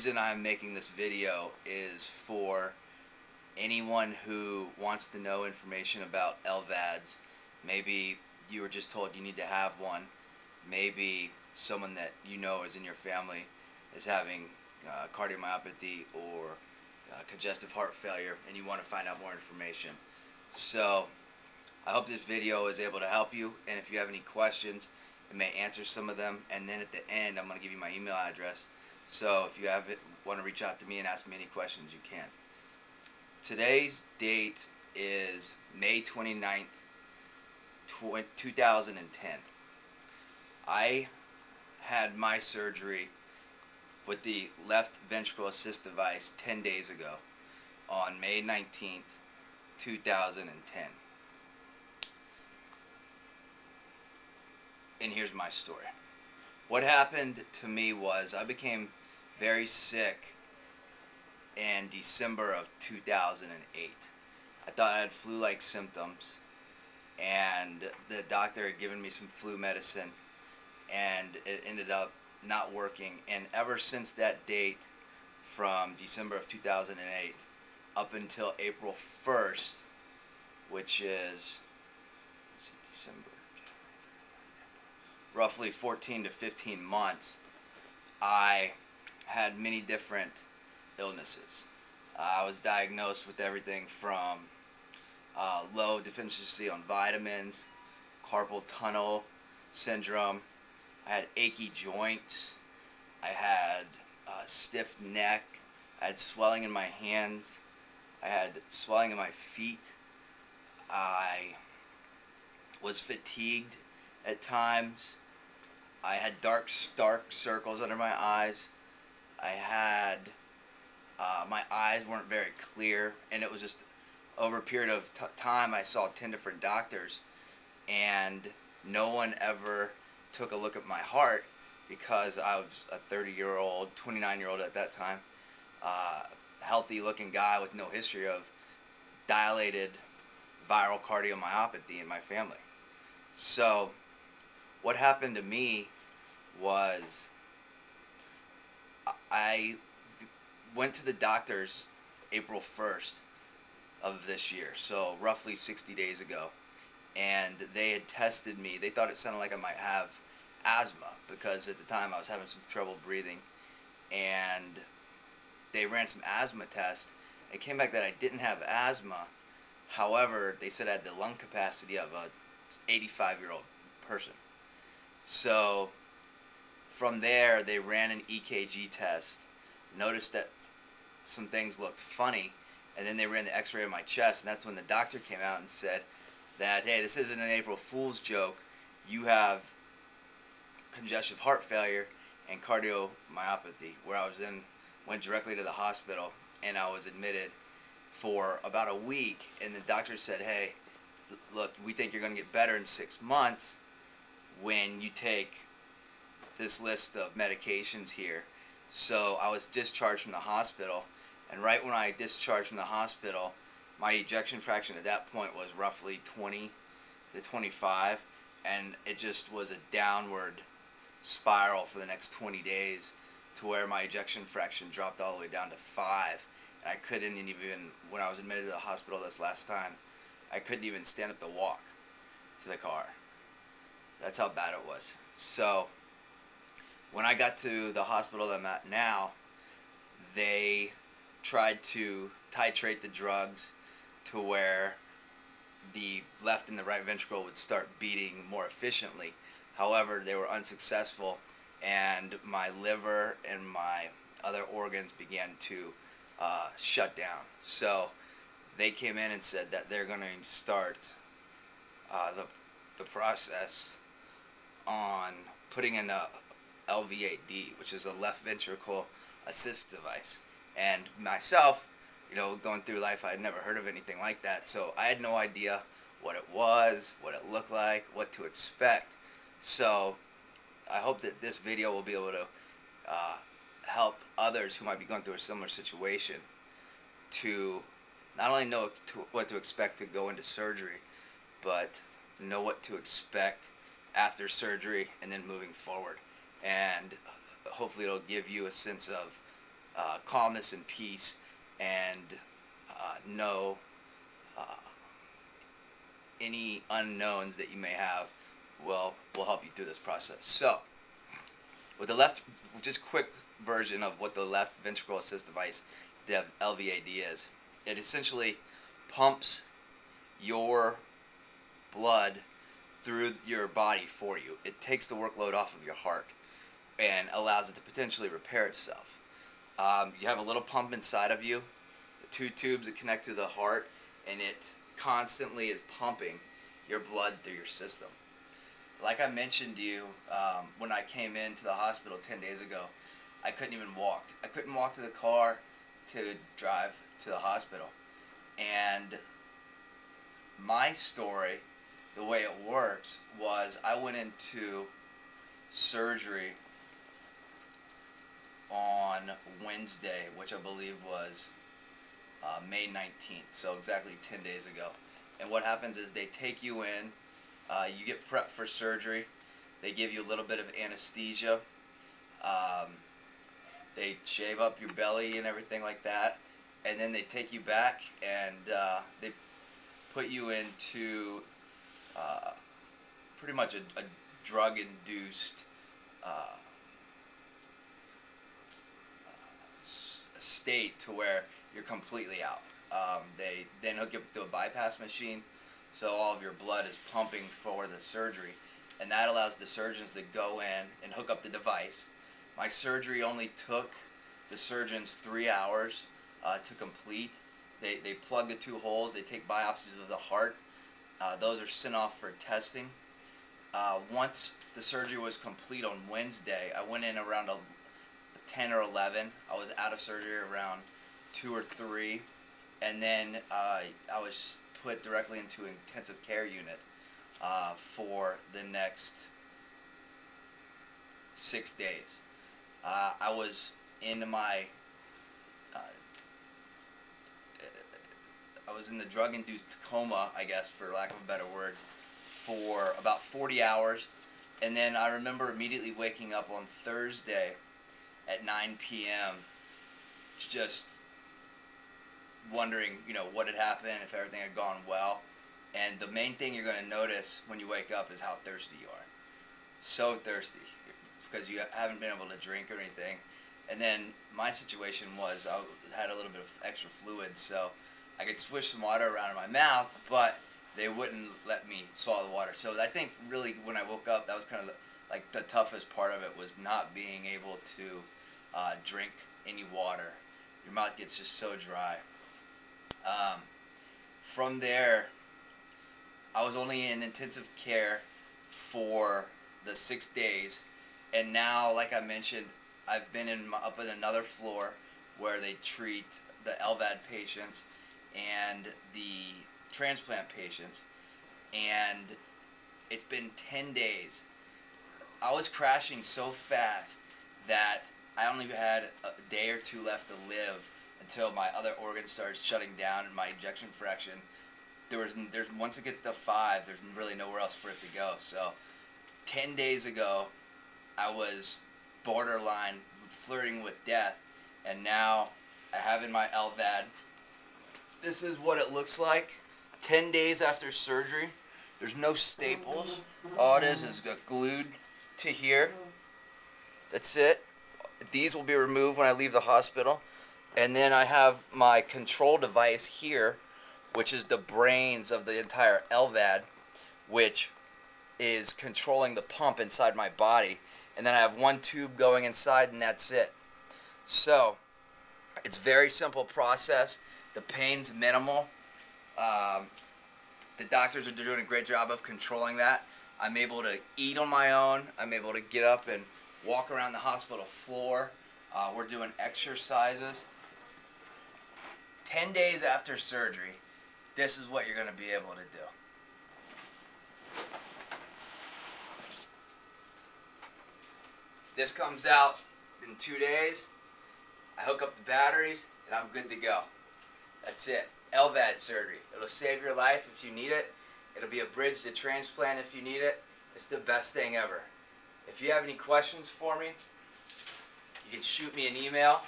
The reason I'm making this video is for anyone who wants to know information about LVADs. Maybe you were just told you need to have one. Maybe someone that you know is in your family is having cardiomyopathy or congestive heart failure and you want to find out more information. So I hope this video is able to help you, and if you have any questions, it may answer some of them, and then at the end I'm going to give you my email address. So if you want to reach out to me and ask me any questions, you can. Today's date is May 29th, 2010. I had my surgery with the left ventricle assist device 10 days ago on May 19th, 2010. And here's my story. What happened to me was I became very sick in December of 2008. I thought I had flu-like symptoms, and the doctor had given me some flu medicine, and it ended up not working. And ever since that date, from December of 2008 up until April 1st, which is, let's see, December, roughly 14 to 15 months, I had many different illnesses. I was diagnosed with everything from low deficiency on vitamins, carpal tunnel syndrome. I had achy joints. I had stiff neck. I had swelling in my hands. I had swelling in my feet. I was fatigued at times. I had dark circles under my eyes. I had my eyes weren't very clear, and it was just over a period of time I saw 10 different doctors, and no one ever took a look at my heart because I was a 30-year-old, 29-year-old at that time, healthy looking guy with no history of dilated viral cardiomyopathy in my family. So what happened to me was I went to the doctors April 1st of this year, so roughly 60 days ago, and they had tested me. They thought it sounded like I might have asthma because at the time I was having some trouble breathing, and they ran some asthma tests. It came back that I didn't have asthma. However, they said I had the lung capacity of a 85-year-old person. So from there, they ran an EKG test, noticed that some things looked funny, and then they ran the x-ray of my chest, and that's when the doctor came out and said that, hey, this isn't an April Fool's joke. You have congestive heart failure and cardiomyopathy, where I went directly to the hospital, and I was admitted for about a week, and the doctor said, hey, look, we think you're going to get better in 6 months when you take this list of medications here. So I was discharged from the hospital, and right when I discharged from the hospital, my ejection fraction at that point was roughly 20 to 25, and it just was a downward spiral for the next 20 days to where my ejection fraction dropped all the way down to 5, and I couldn't even, when I was admitted to the hospital this last time, I couldn't even stand up to walk to the car. That's how bad it was. So when I got to the hospital that I'm at now, they tried to titrate the drugs to where the left and the right ventricle would start beating more efficiently. However, they were unsuccessful, and my liver and my other organs began to shut down. So they came in and said that they're going to start the process on putting in a LVAD, which is a left ventricle assist device. And myself, going through life, I had never heard of anything like that, so I had no idea what it was, what it looked like, what to expect. So I hope that this video will be able to help others who might be going through a similar situation to not only know what to expect to go into surgery, but know what to expect after surgery and then moving forward. And hopefully it'll give you a sense of calmness and peace, and know uh, any unknowns that you may have will help you through this process. So, with the left, just quick version of what the left ventricle assist device, the LVAD is. It essentially pumps your blood through your body for you. It takes the workload off of your heart and allows it to potentially repair itself. You have a little pump inside of you, two tubes that connect to the heart, and it constantly is pumping your blood through your system. Like I mentioned to you, when I came into the hospital 10 days ago, I couldn't even walk. I couldn't walk to the car to drive to the hospital. And my story, the way it works, was I went into surgery on Wednesday, which I believe was May 19th, so exactly 10 days ago. And what happens is they take you in, you get prepped for surgery, they give you a little bit of anesthesia, they shave up your belly and everything like that, and then they take you back and they put you into pretty much a drug-induced state to where you're completely out. They then hook you up to a bypass machine, so all of your blood is pumping for the surgery, and that allows the surgeons to go in and hook up the device. My surgery only took the surgeons 3 hours to complete. They plug the two holes, they take biopsies of the heart. Those are sent off for testing. Once the surgery was complete on Wednesday, I went in around 10 or 11. I was out of surgery around 2 or 3. And then I was put directly into an intensive care unit for the next 6 days. I was in my I was in the drug-induced coma, I guess, for lack of better words, for about 40 hours. And then I remember immediately waking up on Thursday at 9 p.m. just wondering, what had happened, if everything had gone well. And the main thing you're going to notice when you wake up is how thirsty you are. So thirsty, because you haven't been able to drink or anything. And then my situation was I had a little bit of extra fluid, so I could swish some water around in my mouth, but they wouldn't let me swallow the water. So I think really when I woke up, that was kind of like the toughest part of it, was not being able to drink any water. Your mouth gets just so dry. From there, I was only in intensive care for the 6 days, and now, like I mentioned, I've been up in another floor where they treat the LVAD patients and the transplant patients, and it's been 10 days. I was crashing so fast that I only had a day or two left to live until my other organs started shutting down and my ejection fraction. There's once it gets to 5, there's really nowhere else for it to go. So 10 days ago, I was borderline flirting with death, and now I have in my LVAD. This is what it looks like 10 days after surgery. There's no staples. All it is glued to here. That's it. These will be removed when I leave the hospital. And then I have my control device here, which is the brains of the entire LVAD, which is controlling the pump inside my body. And then I have one tube going inside, and that's it. So it's a very simple process. The pain's minimal. The doctors are doing a great job of controlling that. I'm able to eat on my own. I'm able to get up and walk around the hospital floor. We're doing exercises. 10 days after surgery, this is what you're going to be able to do. This comes out in 2 days. I hook up the batteries, and I'm good to go. That's it. LVAD surgery. It'll save your life if you need it. It'll be a bridge to transplant if you need it. It's the best thing ever. If you have any questions for me, you can shoot me an email